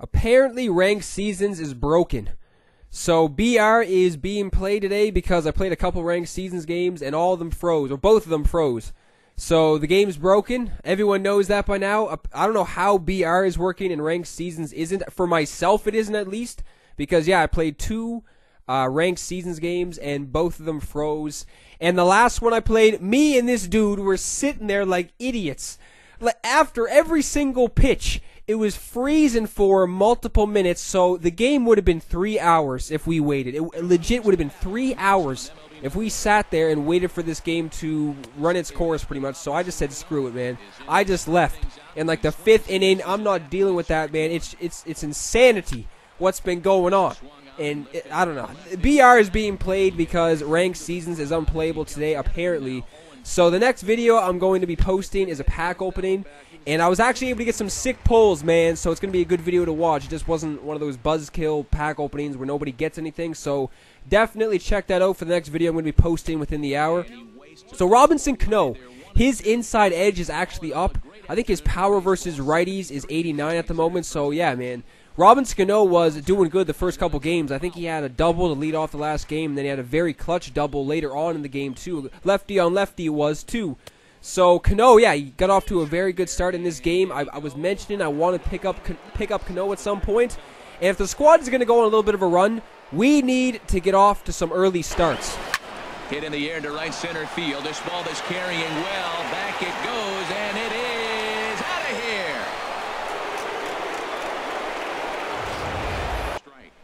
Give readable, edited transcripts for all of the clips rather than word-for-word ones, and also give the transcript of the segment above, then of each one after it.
Apparently, ranked seasons is broken. So BR is being played today because I played a couple ranked seasons games and all of them froze, or both of them froze. So the game's broken. Everyone knows that by now. I don't know how BR is working and ranked seasons isn't. For myself, it isn't at least. Because, yeah, I played two ranked seasons games and both of them froze. And the last one I played, me and this dude were sitting there like idiots. After every single pitch, it was freezing for multiple minutes, so the game would have been 3 hours if we waited. It legit would have been 3 hours if we sat there and waited for this game to run its course pretty much. So I just said, screw it, man. I just left. And like the 5th inning, I'm not dealing with that, man. It's insanity what's been going on. And I don't know. BR is being played because ranked seasons is unplayable today, apparently. So the next video I'm going to be posting is a pack opening. And I was actually able to get some sick pulls, man, so it's going to be a good video to watch. It just wasn't one of those buzzkill pack openings where nobody gets anything. So definitely check that out for the next video I'm going to be posting within the hour. So Robinson Cano, his inside edge is actually up. I think his power versus righties is 89 at the moment. So yeah, man. Robinson Cano was doing good the first couple games. I think he had a double to lead off the last game. And then he had a very clutch double later on in the game, too. Lefty on lefty was, too. So Cano, yeah, he got off to a very good start in this game. I was mentioning I want to pick up Cano at some point. And if the squad is going to go on a little bit of a run, we need to get off to some early starts. Hit in the air to right center field. This ball is carrying well. Back it goes, and it is out of here.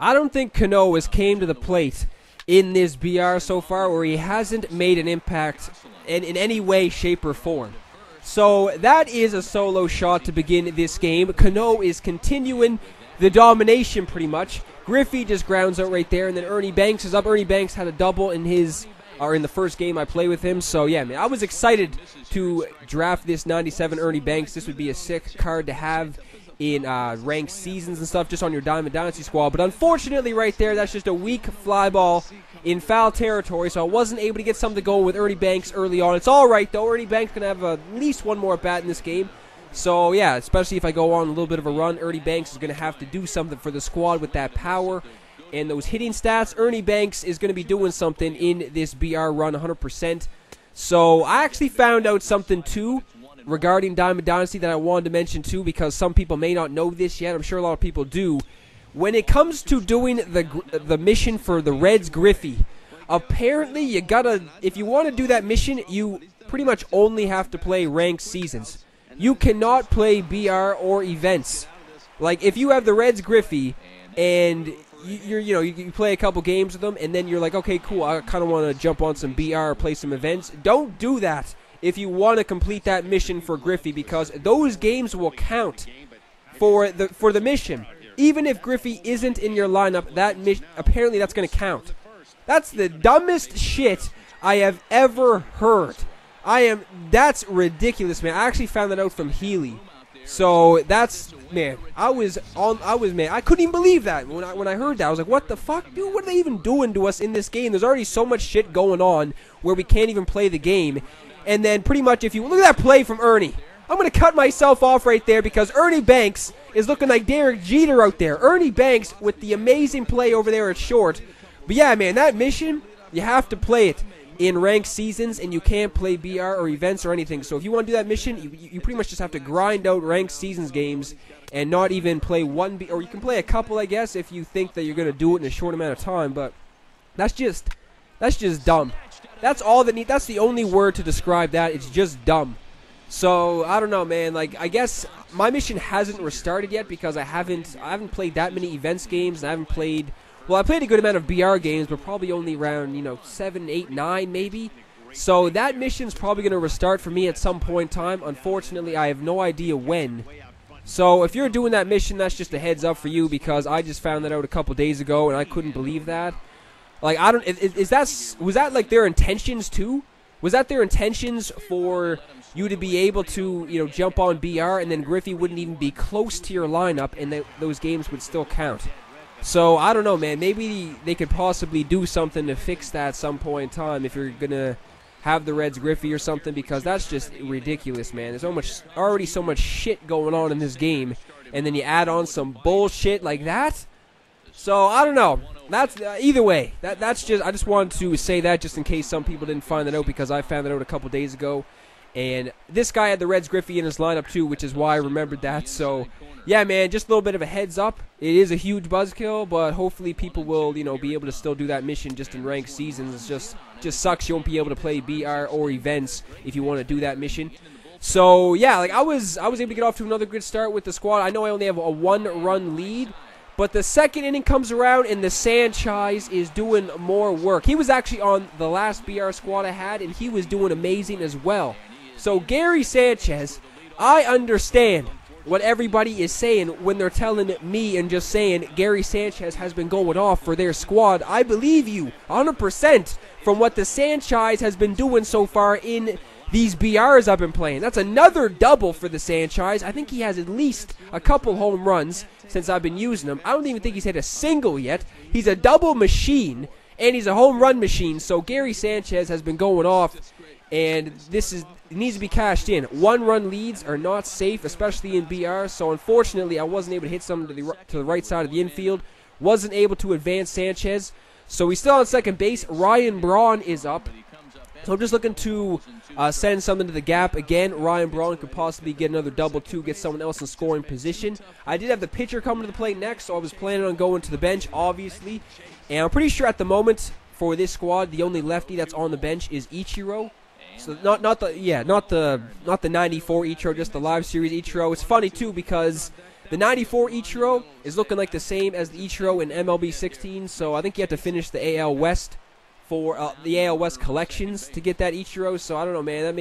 I don't think Cano has came to the plate in this BR so far where he hasn't made an impact in any way, shape, or form. So that is a solo shot to begin this game. Cano is continuing the domination pretty much. Griffey just grounds out right there, and then Ernie Banks is up. Ernie Banks had a double in the first game I played with him. So yeah, man, I was excited to draft this 97 Ernie Banks. This would be a sick card to have in ranked seasons and stuff, just on your Diamond Dynasty squad. But unfortunately right there, that's just a weak fly ball in foul territory, so I wasn't able to get something going with Ernie Banks early on. It's alright though, Ernie Banks going to have at least one more at bat in this game. So yeah, especially if I go on a little bit of a run, Ernie Banks is going to have to do something for the squad with that power and those hitting stats. Ernie Banks is going to be doing something in this BR run 100%. So I actually found out something too regarding Diamond Dynasty that I wanted to mention too, because some people may not know this yet. I'm sure a lot of people do. When it comes to doing the mission for the Reds Griffey, apparently you gotta, if you want to do that mission, you pretty much only have to play ranked seasons. You cannot play BR or events. Like if you have the Reds Griffey and you play a couple games with them and then you're like, okay, cool, I kind of want to jump on some BR or play some events. Don't do that if you want to complete that mission for Griffey, because those games will count for the mission. Even if Griffey isn't in your lineup, apparently that's going to count. That's the dumbest shit I have ever heard. That's ridiculous, man. I actually found that out from Healy. So that's, man, I couldn't even believe that when I heard that. I was like, what the fuck, dude? What are they even doing to us in this game? There's already so much shit going on where we can't even play the game. And then pretty much if you look at that play from Ernie, I'm going to cut myself off right there because Ernie Banks is looking like Derek Jeter out there. Ernie Banks with the amazing play over there at short. But yeah, man, that mission, you have to play it in ranked seasons, and you can't play BR or events or anything. So if you want to do that mission, you pretty much just have to grind out ranked seasons games and not even play one, or you can play a couple, I guess, if you think that you're going to do it in a short amount of time. But that's just dumb. That's all that that's the only word to describe that. It's just dumb. So I don't know, man. Like, I guess my mission hasn't restarted yet because I haven't played that many events games. And I haven't played. Well, I played a good amount of BR games, but probably only around 7, 8, 9 maybe. So that mission's probably going to restart for me at some point in time. Unfortunately, I have no idea when. So if you're doing that mission, that's just a heads up for you because I just found that out a couple days ago and I couldn't believe that. Like, I don't. Was that like their intentions too? Was that their intentions for you to be able to, jump on BR and then Griffey wouldn't even be close to your lineup and those games would still count? So, I don't know, man. Maybe they could possibly do something to fix that at some point in time if you're going to have the Reds Griffey or something, because that's just ridiculous, man. There's already so much shit going on in this game and then you add on some bullshit like that. So I don't know. That's either way. That's just, I just wanted to say that just in case some people didn't find that out, because I found that out a couple days ago. And this guy had the Reds Griffey in his lineup too, which is why I remembered that. So yeah, man, just a little bit of a heads up. It is a huge buzzkill, but hopefully people will, you know, be able to still do that mission just in ranked seasons. It's just sucks you won't be able to play BR or events if you want to do that mission. So yeah, like I was able to get off to another good start with the squad. I know I only have a 1-run lead, but the second inning comes around and the Sanchez is doing more work. He was actually on the last BR squad I had, and he was doing amazing as well. So Gary Sanchez, I understand what everybody is saying when they're telling me and just saying Gary Sanchez has been going off for their squad. I believe you 100% from what the Sanchez has been doing so far in these BRs I've been playing. That's another double for the Sanchez. I think he has at least a couple home runs since I've been using him. I don't even think he's hit a single yet. He's a double machine, and he's a home run machine. So Gary Sanchez has been going off, and it needs to be cashed in. 1-run leads are not safe, especially in BR. So unfortunately, I wasn't able to hit some to the right side of the infield. Wasn't able to advance Sanchez. So he's still on second base. Ryan Braun is up. So I'm just looking to send something to the gap. Again, Ryan Braun could possibly get another double too, get someone else in scoring position. I did have the pitcher coming to the plate next, so I was planning on going to the bench, obviously. And I'm pretty sure at the moment for this squad, the only lefty that's on the bench is Ichiro. So not the 94 Ichiro, just the live series Ichiro. It's funny too because the 94 Ichiro is looking like the same as the Ichiro in MLB 16. So I think you have to finish the AL West for the AL West collections to get that Ichiro. So I don't know, man. That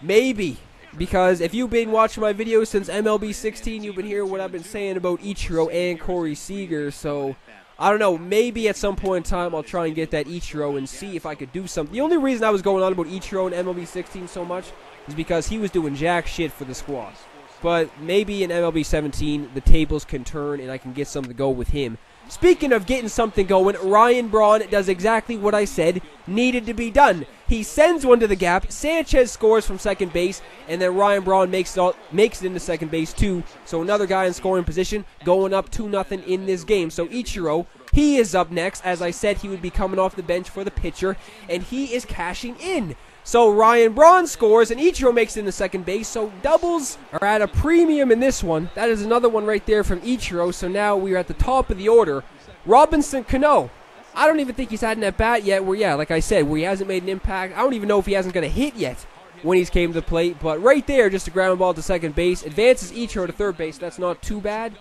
maybe because if you've been watching my videos since MLB 16, you've been hearing what I've been saying about Ichiro and Corey Seager. So I don't know, maybe at some point in time I'll try and get that Ichiro and see if I could do something. The only reason I was going on about Ichiro in MLB 16 so much is because he was doing jack shit for the squad. But maybe in MLB 17 the tables can turn and I can get something to go with him. Speaking of getting something going, Ryan Braun does exactly what I said needed to be done. He sends one to the gap, Sanchez scores from second base, and then Ryan Braun makes it into second base too. So another guy in scoring position, going up 2-0 in this game. So Ichiro, he is up next. As I said, he would be coming off the bench for the pitcher, and he is cashing in. So Ryan Braun scores, and Ichiro makes it into second base. So doubles are at a premium in this one. That is another one right there from Ichiro. So now we're at the top of the order. Robinson Cano. I don't even think he's had an at-bat yet where, yeah, like I said, where he hasn't made an impact. I don't even know if he hasn't got a hit yet when he's came to the plate. But right there, just a ground ball to second base. Advances Ichiro to third base. That's not too bad.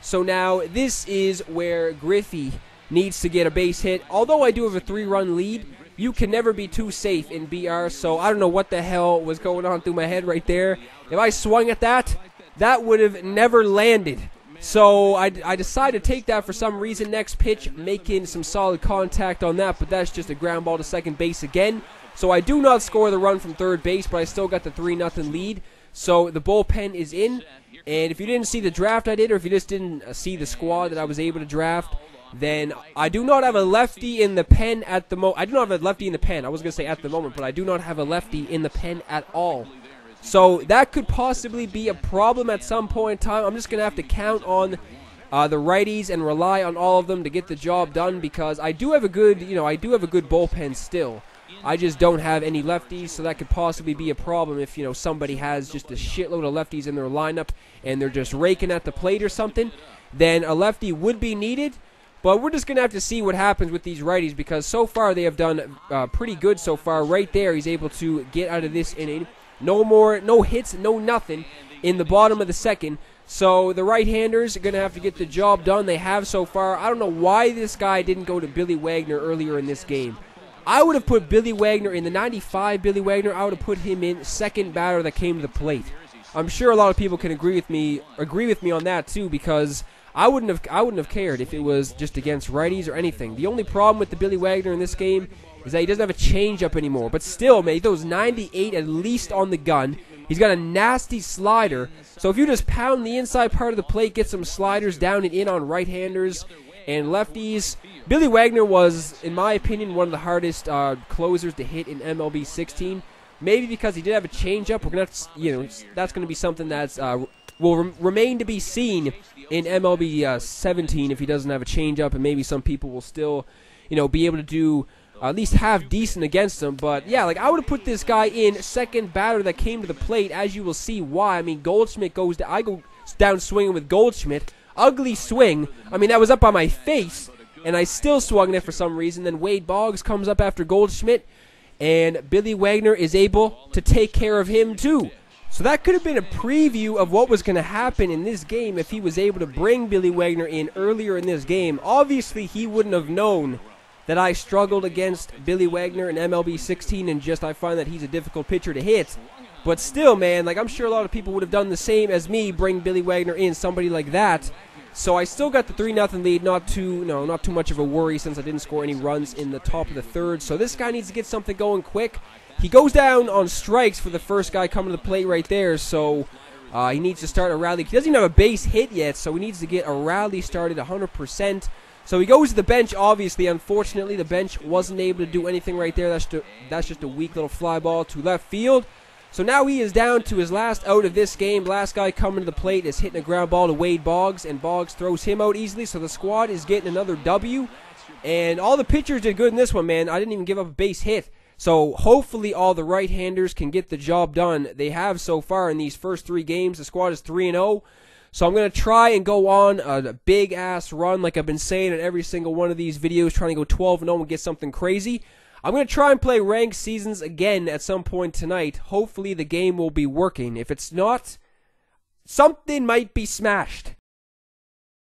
So now this is where Griffey needs to get a base hit. Although I do have a 3-run lead, you can never be too safe in BR. So I don't know what the hell was going on through my head right there. If I swung at that, that would have never landed. So I decided to take that for some reason. Next pitch, making some solid contact on that, but that's just a ground ball to second base again. So I do not score the run from third base, but I still got the 3-0 lead. So the bullpen is in. And if you didn't see the draft I did, or if you just didn't see the squad that I was able to draft, then I do not have a lefty in the pen at the moment. I do not have a lefty in the pen. I was going to say at the moment, but I do not have a lefty in the pen at all. So that could possibly be a problem at some point in time. I'm just going to have to count on the righties and rely on all of them to get the job done, because I do have a good, I do have a good bullpen still. I just don't have any lefties, so that could possibly be a problem if, somebody has just a shitload of lefties in their lineup and they're just raking at the plate or something. Then a lefty would be needed. But we're just going to have to see what happens with these righties, because so far they have done pretty good so far. Right there, he's able to get out of this inning. No hits, no nothing in the bottom of the second. So the right-handers are going to have to get the job done. They have so far. I don't know why this guy didn't go to Billy Wagner earlier in this game. I would have put Billy Wagner in the 95 Billy Wagner. I would have put him in second batter that came to the plate. I'm sure a lot of people can agree with me on that too, because I wouldn't have cared if it was just against righties or anything. The only problem with the Billy Wagner in this game is that he doesn't have a changeup anymore. But still, man, he throws 98 at least on the gun. He's got a nasty slider. So if you just pound the inside part of the plate, get some sliders down and in on right-handers and lefties. Billy Wagner was, in my opinion, one of the hardest closers to hit in MLB 16. Maybe because he did have a changeup. We're gonna have to, that's going to be something that's will remain to be seen in MLB 17 if he doesn't have a changeup, and maybe some people will still, be able to do at least half decent against him. But yeah, like I would have put this guy in second batter that came to the plate, as you will see why. I mean, Goldschmidt goes down. I go down swinging with Goldschmidt. Ugly swing. I mean, that was up on my face, and I still swung it for some reason. Then Wade Boggs comes up after Goldschmidt, and Billy Wagner is able to take care of him too. So that could have been a preview of what was going to happen in this game if he was able to bring Billy Wagner in earlier in this game. Obviously, he wouldn't have known that I struggled against Billy Wagner in MLB 16, and I find that he's a difficult pitcher to hit. But still, man, like I'm sure a lot of people would have done the same as me, bring Billy Wagner in, somebody like that. So I still got the 3-0 lead, not too much of a worry since I didn't score any runs in the top of the third. So this guy needs to get something going quick. He goes down on strikes for the first guy coming to the plate right there, so he needs to start a rally. He doesn't even have a base hit yet, so he needs to get a rally started 100%. So he goes to the bench, obviously. Unfortunately, the bench wasn't able to do anything right there. That's just a weak little fly ball to left field. So now he is down to his last out of this game. Last guy coming to the plate is hitting a ground ball to Wade Boggs, and Boggs throws him out easily. So the squad is getting another W. And all the pitchers did good in this one, man. I didn't even give up a base hit. So hopefully all the right-handers can get the job done. They have so far in these first 3 games. The squad is 3-0. So I'm going to try and go on a big-ass run like I've been saying in every single one of these videos, trying to go 12-0 and get something crazy. I'm going to try and play ranked seasons again at some point tonight. Hopefully the game will be working. If it's not, something might be smashed.